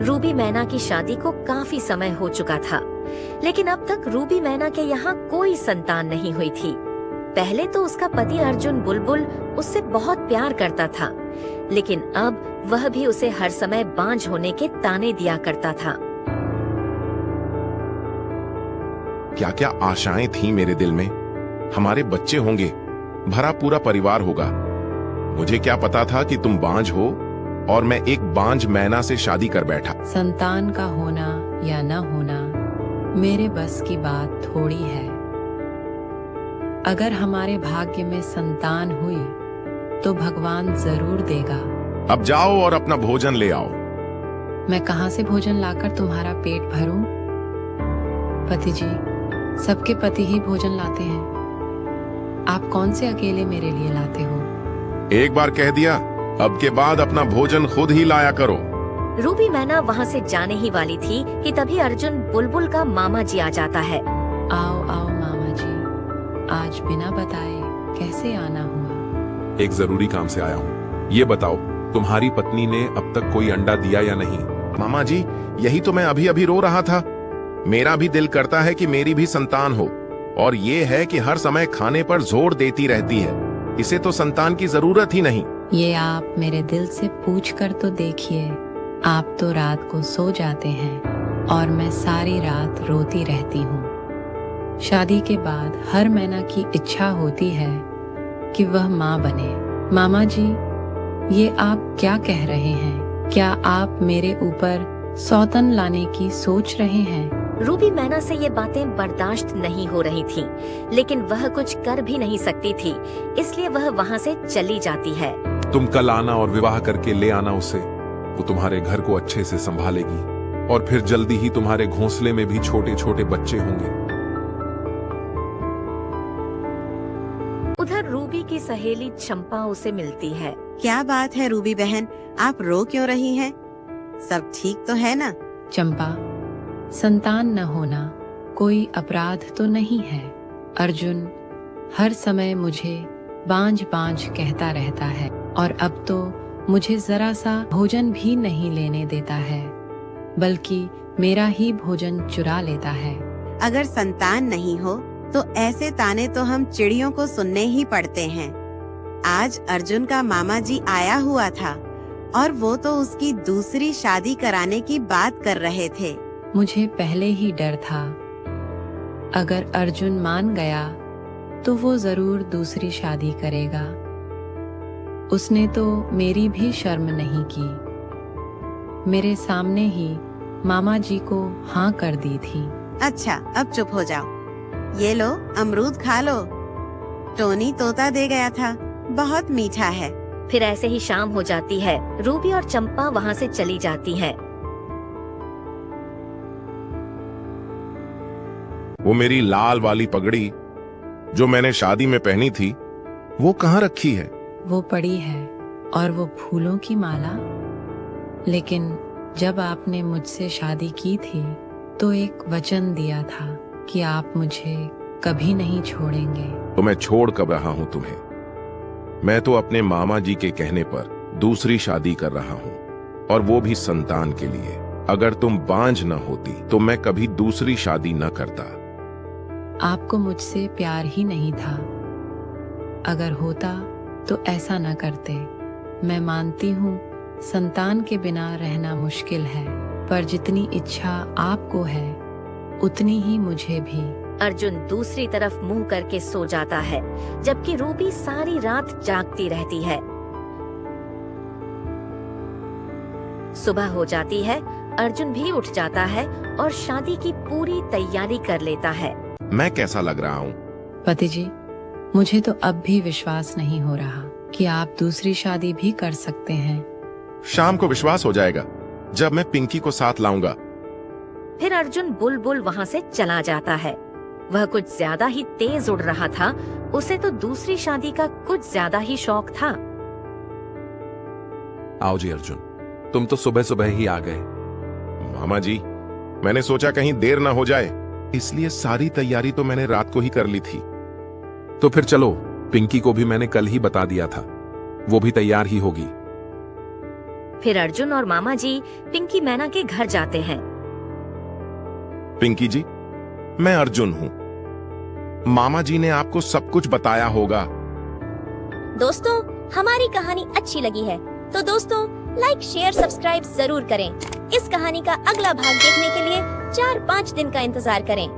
Ruby मैना की शादी को काफी समय हो चुका था, लेकिन अब तक रूबी मैना के यहाँ कोई संतान नहीं हुई थी। पहले तो उसका पति अर्जुन बुलबुल उससे बहुत प्यार करता था, लेकिन अब वह भी उसे हर समय बांझ होने के ताने दिया करता था। क्या क्या आशाएं थीं मेरे दिल में। हमारे बच्चे होंगे, भरा पूरा परिवार होगा। मुझे क्या पता था कि तुम बांझ हो और मैं एक बांझ मैना से शादी कर बैठा। संतान का होना या न होना मेरे बस की बात थोड़ी है। अगर हमारे भाग्य में संतान हुई तो भगवान जरूर देगा। अब जाओ और अपना भोजन ले आओ। मैं कहाँ से भोजन लाकर तुम्हारा पेट भरूं? पति जी, सबके पति ही भोजन लाते हैं। आप कौन से अकेले मेरे लिए लाते हो? एक बार कह दिया, अब के बाद अपना भोजन खुद ही लाया करो। रूबी मैना वहाँ से जाने ही वाली थी कि तभी अर्जुन बुलबुल का मामा जी आ जाता है। आओ आओ मामा जी, आज बिना बताए कैसे आना हुआ? एक जरूरी काम से आया हूँ। ये बताओ, तुम्हारी पत्नी ने अब तक कोई अंडा दिया या नहीं? मामा जी, यही तो मैं अभी अभी रो रहा था। मेरा भी दिल करता है कि मेरी भी संतान हो, और ये है कि हर समय खाने पर जोर देती रहती है। इसे तो संतान की जरूरत ही नहीं। ये आप मेरे दिल से पूछ कर तो देखिए। आप तो रात को सो जाते हैं और मैं सारी रात रोती रहती हूँ। शादी के बाद हर मैना की इच्छा होती है कि वह माँ बने। मामा जी, ये आप क्या कह रहे हैं? क्या आप मेरे ऊपर सौतन लाने की सोच रहे हैं? रूबी मैना से ये बातें बर्दाश्त नहीं हो रही थीं, लेकिन वह कुछ कर भी नहीं सकती थी, इसलिए वह वहाँ से चली जाती है। तुम कल आना और विवाह करके ले आना उसे। वो तुम्हारे घर को अच्छे से संभालेगी और फिर जल्दी ही तुम्हारे घोंसले में भी छोटे छोटे बच्चे होंगे। उधर रूबी की सहेली चंपा उसे मिलती है। क्या बात है रूबी बहन, आप रो क्यों रही हैं? सब ठीक तो है ना? चंपा, संतान न होना कोई अपराध तो नहीं है। अर्जुन हर समय मुझे बांझ बांझ कहता रहता है और अब तो मुझे जरा सा भोजन भी नहीं लेने देता है, बल्कि मेरा ही भोजन चुरा लेता है। अगर संतान नहीं हो तो ऐसे ताने तो हम चिड़ियों को सुनने ही पड़ते हैं। आज अर्जुन का मामा जी आया हुआ था और वो तो उसकी दूसरी शादी कराने की बात कर रहे थे। मुझे पहले ही डर था, अगर अर्जुन मान गया तो वो जरूर दूसरी शादी करेगा। उसने तो मेरी भी शर्म नहीं की, मेरे सामने ही मामा जी को हाँ कर दी थी। अच्छा, अब चुप हो जाओ। ये लो, अमरूद खा लो। टोनी तोता दे गया था, बहुत मीठा है। फिर ऐसे ही शाम हो जाती है। रूबी और चंपा वहाँ से चली जाती हैं। वो मेरी लाल वाली पगड़ी जो मैंने शादी में पहनी थी, वो कहाँ रखी है? वो पड़ी है, और वो फूलों की माला। लेकिन जब आपने मुझसे शादी की थी तो एक वचन दिया था कि आप मुझे कभी नहीं छोड़ेंगे। तो मैं छोड़ कब रहा हूँ तुम्हें? मैं तो अपने मामा जी के कहने पर दूसरी शादी कर रहा हूँ, और वो भी संतान के लिए। अगर तुम बांझ न होती तो मैं कभी दूसरी शादी न करता। आपको मुझसे प्यार ही नहीं था। अगर होता तो ऐसा न करते। मैं मानती हूँ संतान के बिना रहना मुश्किल है, पर जितनी इच्छा आपको है उतनी ही मुझे भी। अर्जुन दूसरी तरफ मुंह करके सो जाता है, जबकि रूबी सारी रात जागती रहती है। सुबह हो जाती है, अर्जुन भी उठ जाता है और शादी की पूरी तैयारी कर लेता है। मैं कैसा लग रहा हूँ? पति जी, मुझे तो अब भी विश्वास नहीं हो रहा कि आप दूसरी शादी भी कर सकते हैं। शाम को विश्वास हो जाएगा जब मैं पिंकी को साथ लाऊंगा। फिर अर्जुन बुलबुल वहाँ से चला जाता है। वह कुछ ज्यादा ही तेज उड़ रहा था। उसे तो दूसरी शादी का कुछ ज्यादा ही शौक था। आओ जी अर्जुन, तुम तो सुबह सुबह ही आ गए। मामा जी, मैंने सोचा कहीं देर ना हो जाए, इसलिए सारी तैयारी तो मैंने रात को ही कर ली थी। तो फिर चलो, पिंकी को भी मैंने कल ही बता दिया था, वो भी तैयार ही होगी। फिर अर्जुन और मामा जी पिंकी मैना के घर जाते हैं। पिंकी जी, मैं अर्जुन हूँ। मामा जी ने आपको सब कुछ बताया होगा। दोस्तों, हमारी कहानी अच्छी लगी है तो दोस्तों लाइक शेयर सब्सक्राइब जरूर करें। इस कहानी का अगला भाग देखने के लिए 4-5 दिन का इंतजार करें।